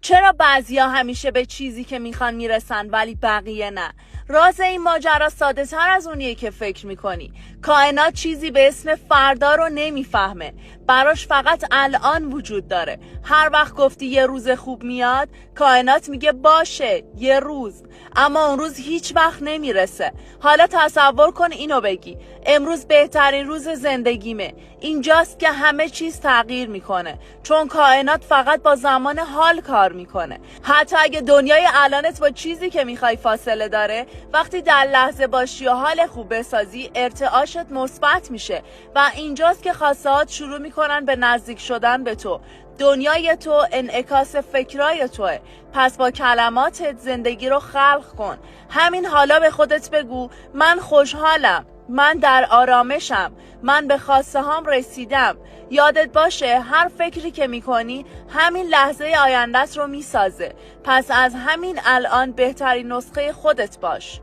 چرا بعضیا همیشه به چیزی که میخوان میرسن ولی بقیه نه؟ راز این ماجرا ساده تر از اونیه که فکر میکنی. کائنات چیزی به اسم فردا رو نمیفهمه، براش فقط الان وجود داره. هر وقت گفتی یه روز خوب میاد، کائنات میگه باشه یه روز، اما اون روز هیچ وقت نمیرسه. حالا تصور کن اینو بگی امروز بهترین روز زندگیمه. اینجاست که همه چیز تغییر میکنه، چون کائنات فقط با زمان حال کار میکنه. حتی اگه دنیای الانت با چیزی که میخوای فاصله داره، وقتی در لحظه باشی و حال خوب بسازی ارتعاشت مثبت میشه و اینجاست که خواسته‌هات شروع میکنن به نزدیک شدن به تو. دنیای تو انعکاس فکرای توه، پس با کلماتت زندگی رو خلق کن. همین حالا به خودت بگو من خوشحالم، من در آرامشم، من به خواسته هام رسیدم. یادت باشه هر فکری که میکنی همین لحظه آیندت رو میسازه، پس از همین الان بهترین نسخه خودت باش.